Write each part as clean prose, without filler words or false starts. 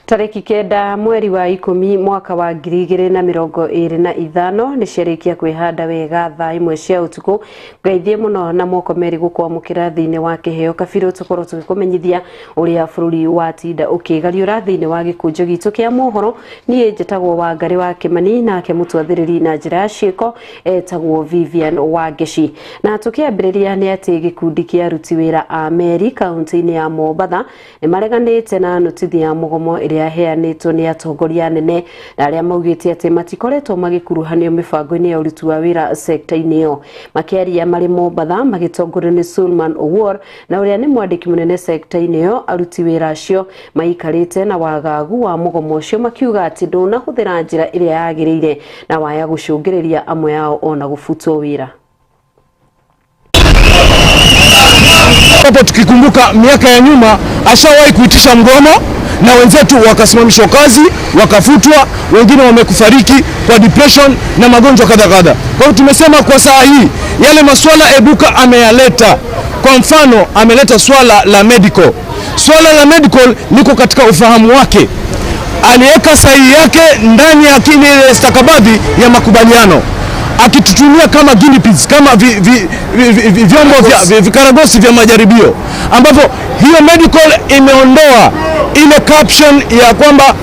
Tariki kenda mweri wa 10 mwaka wa 2025 ni ciarikia kwihanda wega thaa imwe cia utuku ngaithie muno na moko meri gukwamukira thiine wa Kiheo Kabiru tukorwo tugikumenyithia uria bururi wa tinda ukigariura thiine wa gikunjo gitu kia mohoro nie njitagwo Wangari wa Kimani nake mutwathiriri na njira ya ciiko etagwo Vivian Wangeci na tukiambiriria ni ati gikundi kia aruti wira a meri kaunti-ini ya Mombasa ni mareganite na notithi ya mugomo aheanitwo ni atongoria nene na aria maugite ati matikoretwo magikuruhanio mibango-ini ya uruti wa wira sekta-ini yo makiaria mari Mombasa magitongorio ni Sulman Owuor na uria ni mwandiki munene sekta-ini yo aruti wira acio maikarite na wagagu wa mugomo ucio makiuga ati nduna huthira njira iria yagiriire na waya gucungiriria amwe yao ona gufutwo wira. Hapo tukikumbuka miaka ya nyuma ashawahi kuitisha mgomo na wenzetu wakasimamishwa kazi, wakafutwa, wengine wamekufariki kwa depression na magonjwa kadha. Kwa hiyo tumesema kwa saa hii yale masuala ebuka ameyaleta. Kwa mfano ameleta swala la medical. Swala la medical liko katika ufahamu wake. Aliweka sahihi yake ndani ya ile stakabadhi ya makubaliano. Akitutumia kama guinea pigs, kama vyombo vya vikaragosi vya majaribio, ambapo hiyo medical imeondoa ile caption ya kwamba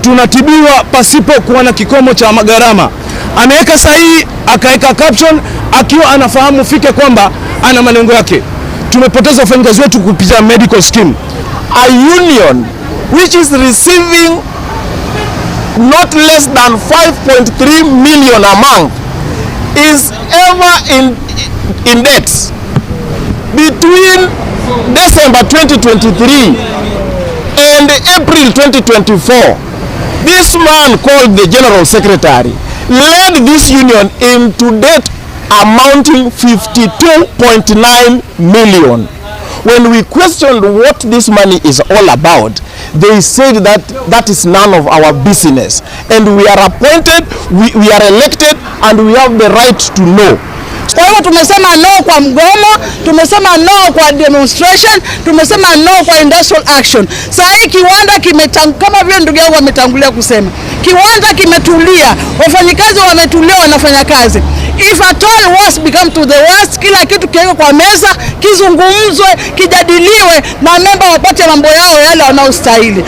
tunatibiwa pasipo kuwa na kikomo cha gharama. Ameweka sahihi, akaweka caption akiwa anafahamu fike kwamba ana malengo yake. Tumepoteza wafanyakazi wetu kupitia medical scheme. A union which is receiving not less than 5.3 million a month is ever in debt. Between December 2023 and April 2024, this man called the General Secretary led this union into debt amounting 52.9 million. When we questioned what this money is all about, they said that that is none of our business. And we are appointed, we are elected, and we have the right to know. Kwa hiyo tumesema no kwa mgomo, tumesema no kwa demonstration, tumesema no kwa industrial action. Sasa hii kiwanda kama vile ndugu yangu ametangulia kusema, kiwanda kimetulia, wafanyikazi wametulia wanafanya kazi. If at all worst become to the worst, kila kitu kiwekwe kwa meza, kizungumzwe, kijadiliwe na member wapate mambo yao yale wanaostahili.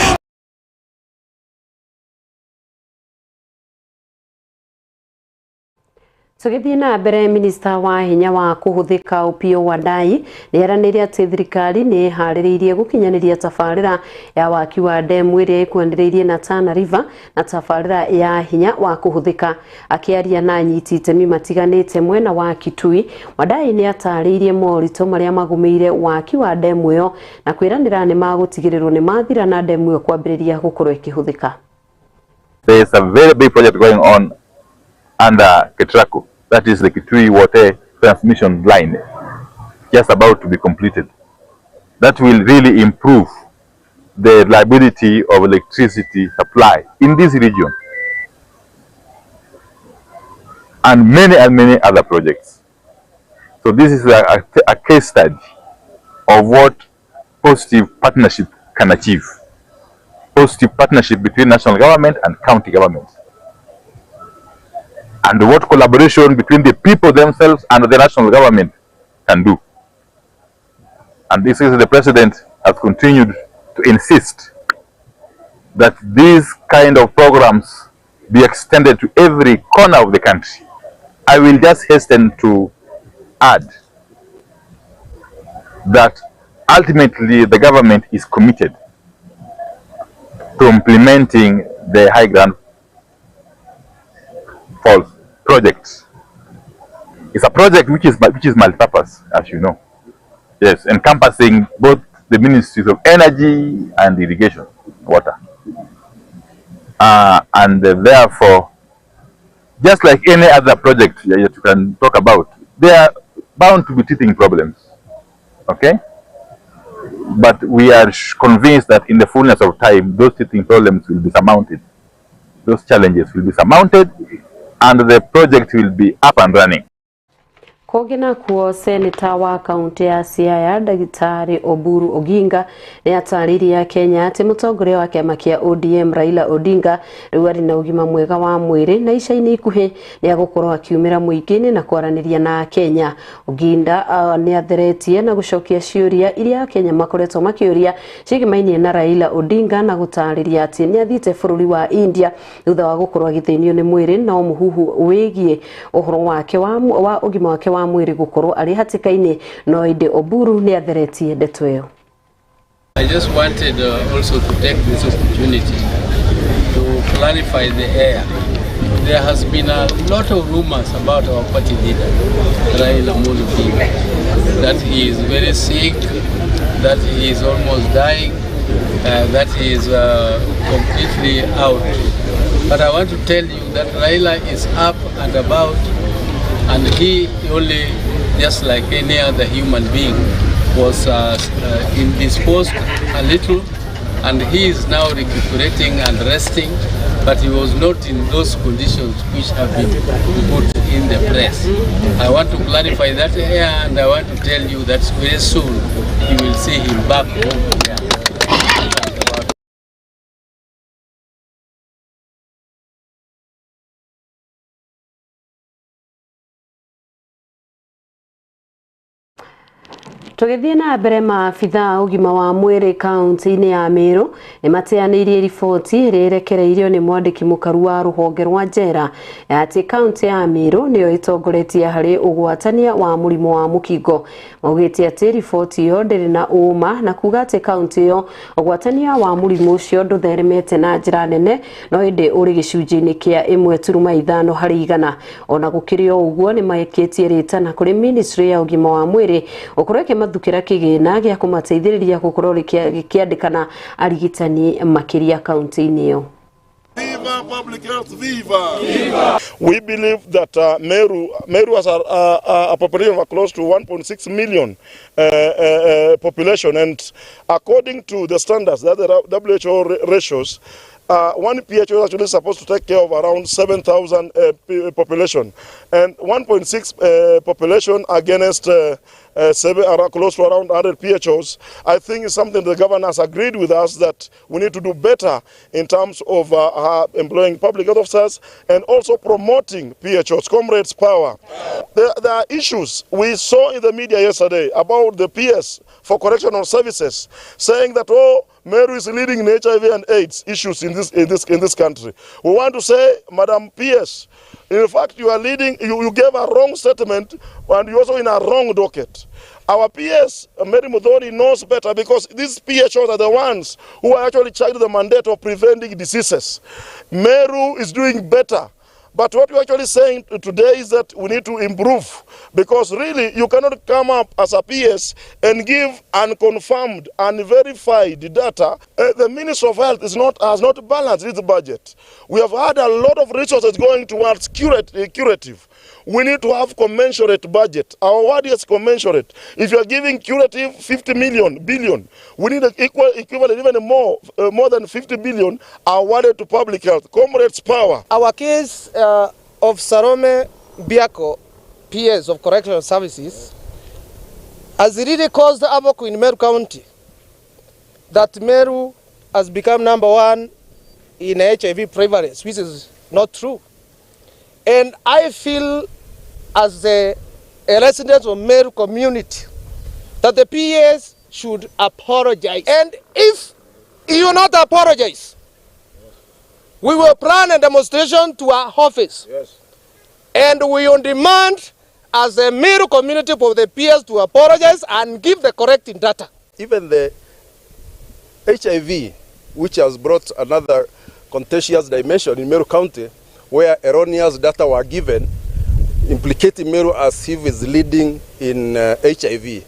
Tugithie na mbere minister wa hinya wa kuhuthika Upio Wadai ni araniria ati thirikari ni haririirie gukinyaniria tafarira ya waki wa demu iria ikwendereirie na Thaa River na tafarira ya hinya wa kuhuthika. Akiaria na anyiti itemi matiganite mwena wa Kitui, Wadai ni atariirie morito maria magumeire waki wa demu yo na kwiranira ni magutigirirwo ni mathira na demu yo kwambiriria gukorwo ikihuthika. There is a very big project going on under Ketraco, that is the Kitui water transmission line, just about to be completed. That will really improve the reliability of electricity supply in this region, and many other projects. So this is a case study of what positive partnership can achieve. Positive partnership between national government and county governments. And what collaboration between the people themselves and the national government can do. And this is the president has continued to insist that these kind of programs be extended to every corner of the country. I will just hasten to add that ultimately the government is committed to implementing the High Grand Falls project. It's a project which is multi-purpose, as you know. Yes, encompassing both the ministries of energy and irrigation, water. And therefore, just like any other project that you can talk about, they are bound to be teething problems. Okay? But we are convinced that in the fullness of time, those teething problems will be surmounted. Those challenges will be surmounted, and the project will be up and running. Kogena kuo seneta wa kaunti ya Siaya Dagitari Oburu Oginga ni atariria Kenya ati mutongoria wa kiama kia ODM Raila Odinga riu ari na ugima mwega wa mwiri na ica-ini ikuhi ni agukorwo akiumira muingini na kwaraniria na Kenya. Oginga ni atheretie na gucokia ciuria iria Kenya makoretwo makiuria cigimainie na Raila Odinga na gutariria ati ni athite bururi wa India thutha wa gukorwo agitheinio ni mwiri na muhuhu wigie uhoro wake wa ugima wake wa mwiri gukorwo ari hatikaini no inde Oburu ni atheretie ndeto iyo. I just wanted also to take this opportunity to clarify the air. There has been a lot of rumors about our party leader, Raila Odinga, that he is very sick, that he is almost dying, that he is completely out. But I want to tell you that Raila is up and about, and he only, just like any other human being, was indisposed a little, and he is now recuperating and resting, but he was not in those conditions which have been put in the press. I want to clarify that here, and I want to tell you that very soon you will see him back home here. Tugithie na mbere maabitha ugima wa mwiri kaunti-ini ya Meru ni mateanirie riboti rirekereirio ni mwandiki mukaru wa ruhonge rwa njera ati kaunti ya Meru niyo itongoretie hari ugwatania wa murimo wa mukingo. Maugite ati riboti iyo ndiri na uma na kuga ati kaunti iyo ugwatania wa murimo ucio ndutheremete na njira nene no indi uri gicunjini kia 1.5 hari igana. Ona gukirio uguo ni maeketie ritana kuri ministry ya ugima wa mwiri ukoreke mathukira kigina gia kumateithiriria gukorwo kiandikana arigitani makiria kaunti-ini iyo. Viva public health, viva! Viva! We believe that Meru has a population of close to 1.6 million population, and according to the standards, that the WHO ratios, one PHO is actually supposed to take care of around 7,000 population, and 1.6 population against close to around 100 PHOs. I think it's something the governors agreed with us that we need to do better in terms of employing public health officers and also promoting PHOs, comrades power. There are issues we saw in the media yesterday about the PS for correctional services saying that Meru is leading in HIV and AIDS issues in this country. We want to say, Madam PS, in fact, you are leading. You gave a wrong statement, and you also in a wrong docket. Our PS, Mary Mudhoni, knows better because these PHOs are the ones who are actually charged with the mandate of preventing diseases. Meru is doing better. But what we're actually saying today is that we need to improve, because really you cannot come up as a PS and give unconfirmed, unverified data. The Ministry of Health has not balanced its budget. We have had a lot of resources going towards curative. We need to have commensurate budget. Our word is commensurate. If you are giving curative 50 billion, we need an equivalent, even more than 50 billion awarded to public health. Comrades power. Our case of Salome Biako, PS of Correctional Services, has really caused havoc in Meru County. That Meru has become #1 in HIV prevalence, which is not true. And I feel, as a resident of Meru community, that the PS should apologize. And if you not apologize, we will plan a demonstration to our office. Yes. And we will demand, as a Meru community, for the PS to apologize and give the correct data. Even the HIV, which has brought another contentious dimension in Meru County, where erroneous data were given, implicating Meru as if it's leading in HIV.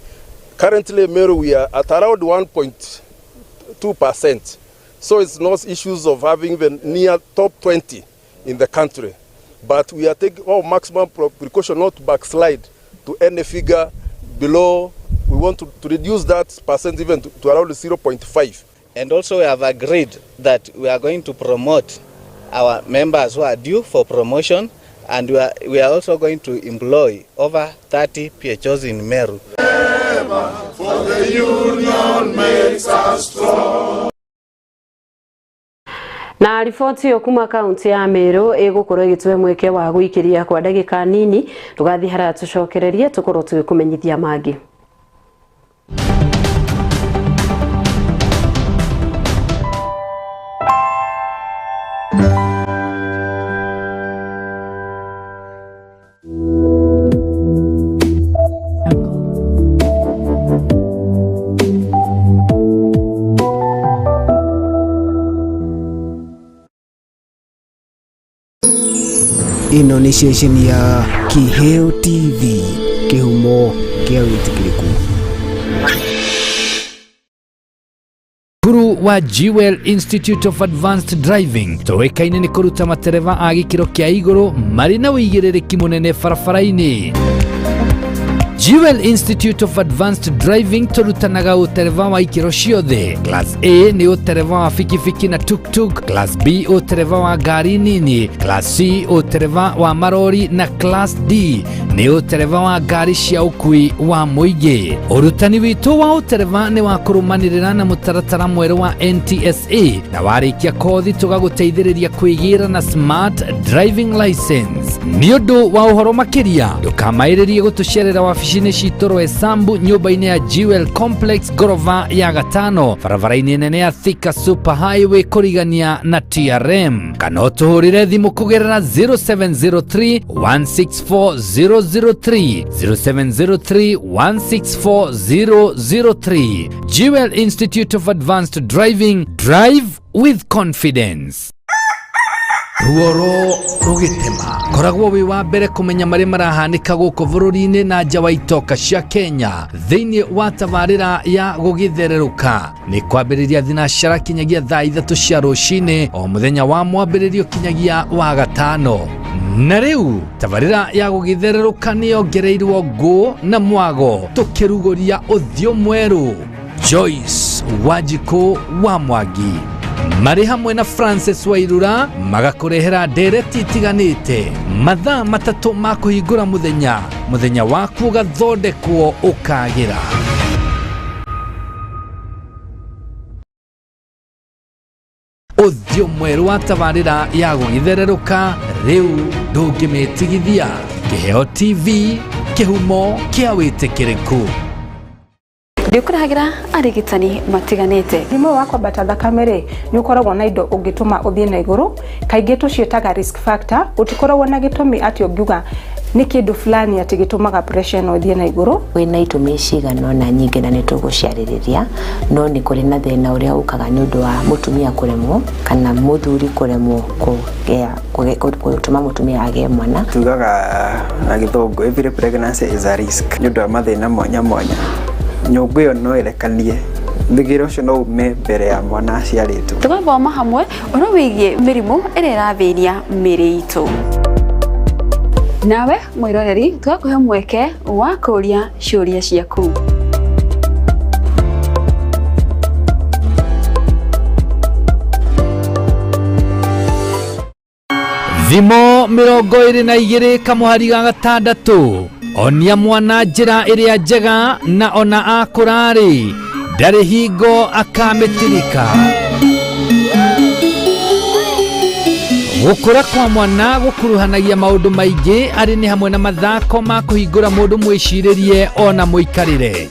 Currently, Meru, we are at around 1.2%. So it's not issues of having even near top 20 in the country. But we are taking all maximum precaution not to backslide to any figure below. We want to reduce that percent even to around 0.5. And also we have agreed that we are going to promote our members who are due for promotion and we are also going to employ over 30 PHOs in Meru. For the union makes us strong. Na riboti yo kuma kaunti ya Meru igukorwo igitwe mweke wa guikiria kwa ndagika nini tugathi hara tucokererie tukorwo tugikumenyithia mangi. Ino ni station ya Kiheo TV, kihumo kia witikiriku. Guru wa Jewel Institute of Advanced Driving toekaine ni kuruta matereva a gikiro kia iguru mari na wigiririki munene barabara-ini. Jewel Institute of Advanced Driving turutanaga utereva wa ikiro ciothe. Class A ni utereva wa fikifiki na tuk-tuk, Class B utereva wa gari nini, Class C utereva wa marori na Class D ni utereva wa gari cia ukui wa muigi. Urutani witu wa utereva ni wa kurumanirira na mutaratara mweru wa NTSA na warikia kothi tugaguteithiriria kwigira na smart driving license. Ni undu wa uhoro makiria ndukamairirie gutucerera wabici citoro Esambu nyumba-ini ya Jewel Complex gorova ya gatano barabara-ini nene ya Thika Super Highway kurigania na TRM kana utuhurire thimu kugerera 0703 164003 0703 164003. Jewel Institute of Advanced Driving, drive with confidence. Ruoro rugitema koragwo wi wa mbere kumenya mari marahanika guko bururi-ini na nja wa itoka cia Kenya thiini wa tabarira ya gugithereruka ni kwambiriria thinacara kinyagia thaa 3 cia rucini o muthenya wa mwambiririo kinyagia wa gatano. Na riu tabarira ya gugithereruka ni ongereirwo ngũ na mwago tukirugoria uthio mweru. Joyce Wanjiku wa Mwangi mari hamwe na Francis Wairura magakurehera ndereti itiganite mathaa matatu ma kuhingura muthenya waku ugathondekwo ukagira. Uthio mweru wa tabarira ya gugithereruka riu ndungimetigithia. Kiheo TV, kihumo kia witikiriku. Ndikuragira arigitani matiganite. Thimo wa kwambata thakame ri ni ukoragwo na indo ungituma uthie na iguru kaingi tucietaga risk factor utikoragwo na gitumi ati ungiuga ni kindu fulani ati gitumaga pressure no uthie na iguru wina itumi cigana na nyingi na nituguciaririria no ni kuri na thina uria ukaga ni undu wa mutumia kuremwo kana muthuri kuremwo gutuma mutumia age mwana. Tugaga na githongo every pregnancy is a risk ni undu wa mathina mwanya nyũngũ ĩyo no ĩrekanie thigiro cio no ume mbere ya mwana aciarĩtwo. Tugathoma hamwe ũhoro wĩgiĩ mĩrimũ ĩrĩa ĩrathĩnia mĩĩrĩ itũ. Nawe mwĩroreri tugakuhe mweke wa kũũria ciũria ciaku. Thimo 22 kamuhari ga gatandatu onia mwana njira iria njega na ona akurari ndari hingo akametirika. Gukura kwa mwana gukuruhanagia maundu maingi ari ni hamwe na mathako ma kuhingura mundu mwiciririe ona muikarire.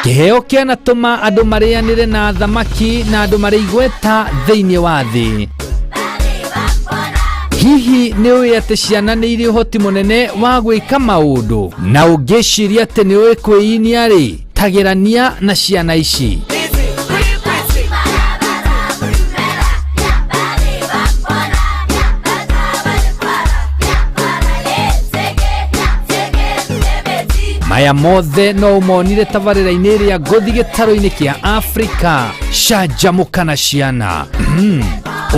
Kiheo kianatuma andu marianire na thamaki na andu mari igweta thiini wa thi. Hihi ni uĩ atĩ ciana nĩ irĩ ũhoti mũnene wa gwĩka maũndũ na ũngĩciria atĩ nĩ uĩ kwĩinia rĩ tagerania na ciana ici. Maya mothe no umonire tabarĩra-inĩ ĩrĩa ngũthi gĩtaro-inĩ kĩa Afrika canjamũka na ciana.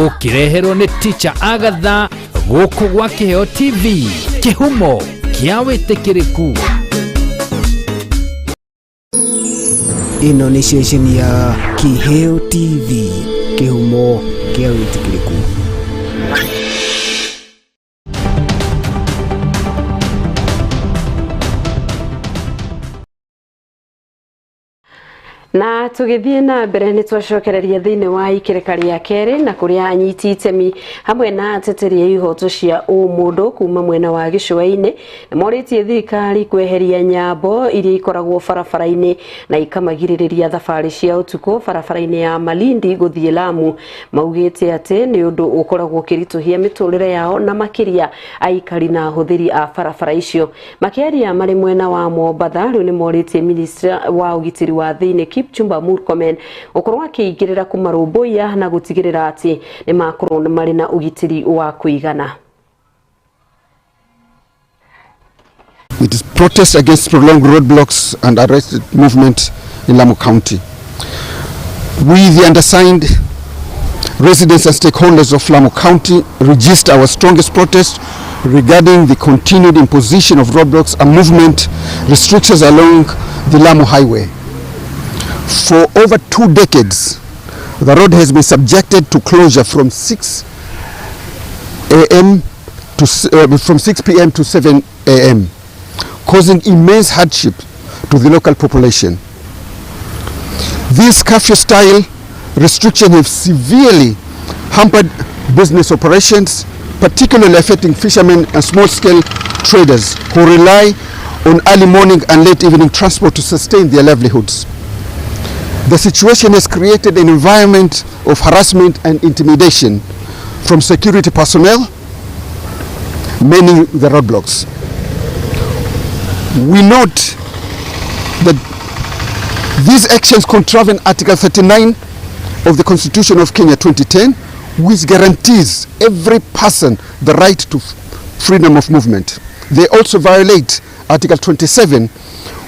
Ukireherwo ni teacher Agatha guku gwa Kiheo TV, kihumo kia witikiriku. ino ni ceceni ya Kiheo TV, kihumo kia witikiriku. Na tugithie na mbere ni twacokereria thiini wa ikireka ria keri na kuria anyiti itemi hamwe na ateteri a ihoto cia umundu kuma mwena wa gicua-ini moritie thirikari kweheria nyambo iria ikoragwo barabara-ini na ikamagiririria thabari cia utuku barabara-ini ya Malindi guthie Lamu. Maugite ati ni undu ukoragwo ukirituhia miturire yao na makiria aikari na huthiri a barabara icio. Makiaria mari mwena wa Mombatha riu ni moritie minister wa ugitiri wa thiini Chumba Murkomen ukorwa kiingirira kumarumbuya na gutigirira ati ni makorwo mari na ugitiri wa kuigana. It is protest against prolonged roadblocks and arrested movement in Lamu County. We, the undersigned residents and stakeholders of Lamu County, register our strongest protest regarding the continued imposition of roadblocks and movement restrictions along the Lamu Highway. For over 2 decades, the road has been subjected to closure from 6 p.m. to 7 a.m., causing immense hardship to the local population. These curfew-style restrictions have severely hampered business operations, particularly affecting fishermen and small-scale traders who rely on early morning and late evening transport to sustain their livelihoods. The situation has created an environment of harassment and intimidation from security personnel manning the roadblocks. We note that these actions contravene Article 39 of the Constitution of Kenya 2010, which guarantees every person the right to freedom of movement. They also violate Article 27,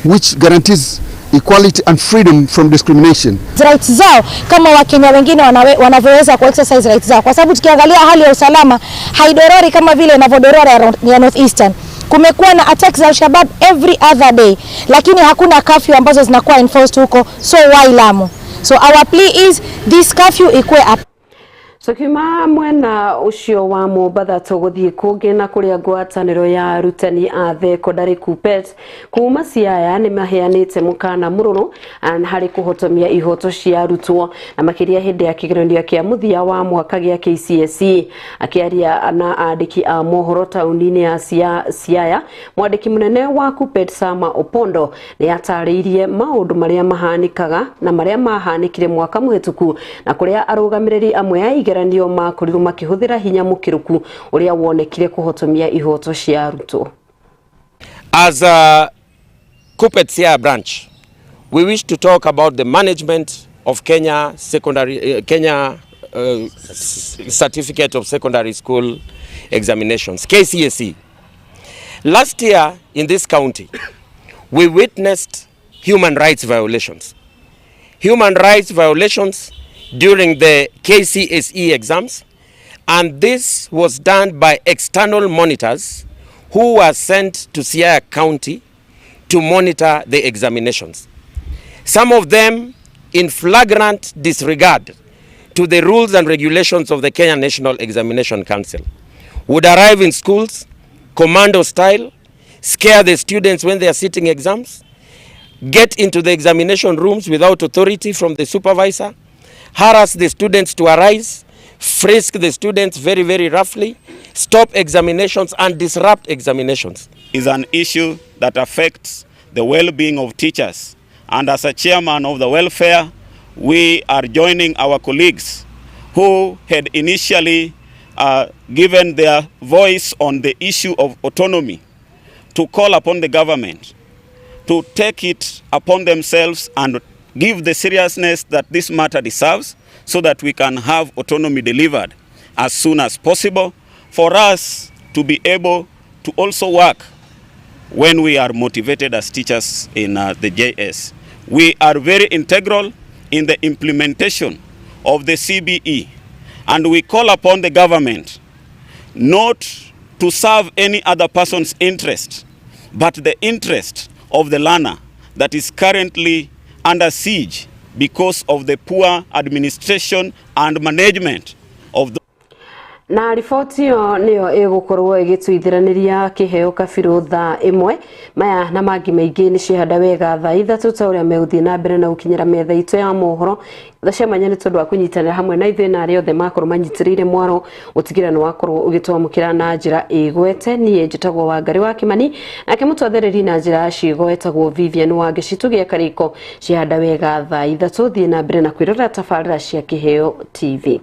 which guarantees equality and freedom from discrimination. Rights zao kama Wakenya wengine wanavyoweza ku exercise rights zao, kwa sababu tukiangalia hali ya usalama haidorori kama vile inavyodorora ya North Eastern. Kumekuwa na attacks za Al-Shabaab every other day, lakini hakuna curfew ambazo zinakuwa enforced huko, so why Lamu? So our plea is this curfew ikwe up. So kuma mwena ucio wa Mombatha tuguthie kungi na kuria ngwataniro ya arutani a thekondarĩ KUPPET kuma Siaya ni maheanite mukana mururu hari kuhotomia ihoto cia arutwo na makiria hindi ya kigeranio kia muthia wa mwaka gia KCSE. Akiaria na andiki a mohoro tauni-ini ya Siaya, mwandiki munene wa KUPPET Sama Opondo ni atariirie maundu maria mahanikaga na maria mahanikire mwaka muhituku na kuria arugamiriri amwe ya igeranio makorirwo makihuthira hinya mukiruku uria wonekire kuhotomia ihoto cia arutwo. As a KUPPET Siaya branch, we wish to talk about the management of Kenya Certificate of Secondary School Examinations, KCSE. Last year in this county, we witnessed human rights violations. Human rights violations during the KCSE exams, and this was done by external monitors who were sent to Siaya County to monitor the examinations. Some of them in flagrant disregard to the rules and regulations of the Kenya National Examination Council would arrive in schools, commando style, scare the students when they are sitting exams, get into the examination rooms without authority from the supervisor, harass the students to arise, frisk the students very, very roughly, stop examinations and disrupt examinations. Is an issue that affects the well-being of teachers. And as a chairman of the welfare, we are joining our colleagues who had initially given their voice on the issue of autonomy to call upon the government to take it upon themselves and give the seriousness that this matter deserves so that we can have autonomy delivered as soon as possible for us to be able to also work when we are motivated as teachers in the JS. We are very integral in the implementation of the CBE, and we call upon the government not to serve any other person's interest, but the interest of the learner that is currently under siege because of the poor administration and management of the na riboti yo niyo igukorwo igituithiraniria Kiheo Kabiru Thaa imwe maya na mangi maingi ni cihanda wega thaa ithatu ta uria meguthii na mbere na ukinyira metha itu ya mohoro thacemanya ni tondu wa kunyitanira hamwe na ithuĩ na aria othe makorwo manyitirĩire mwaro gũtigĩrĩra nĩ wakorwo ũgĩtwamũkĩra na njĩra ĩgwete. Niĩ njĩtagwo Wangari wa Kimani, nake mũtwathĩrĩri na njĩra ciĩgo etagwo Vivian Wangeci. Tũgĩe karĩko cihanda wega thaa ithatu thiĩ na mbere na kwĩrora tabarĩra cia Kiheo TV.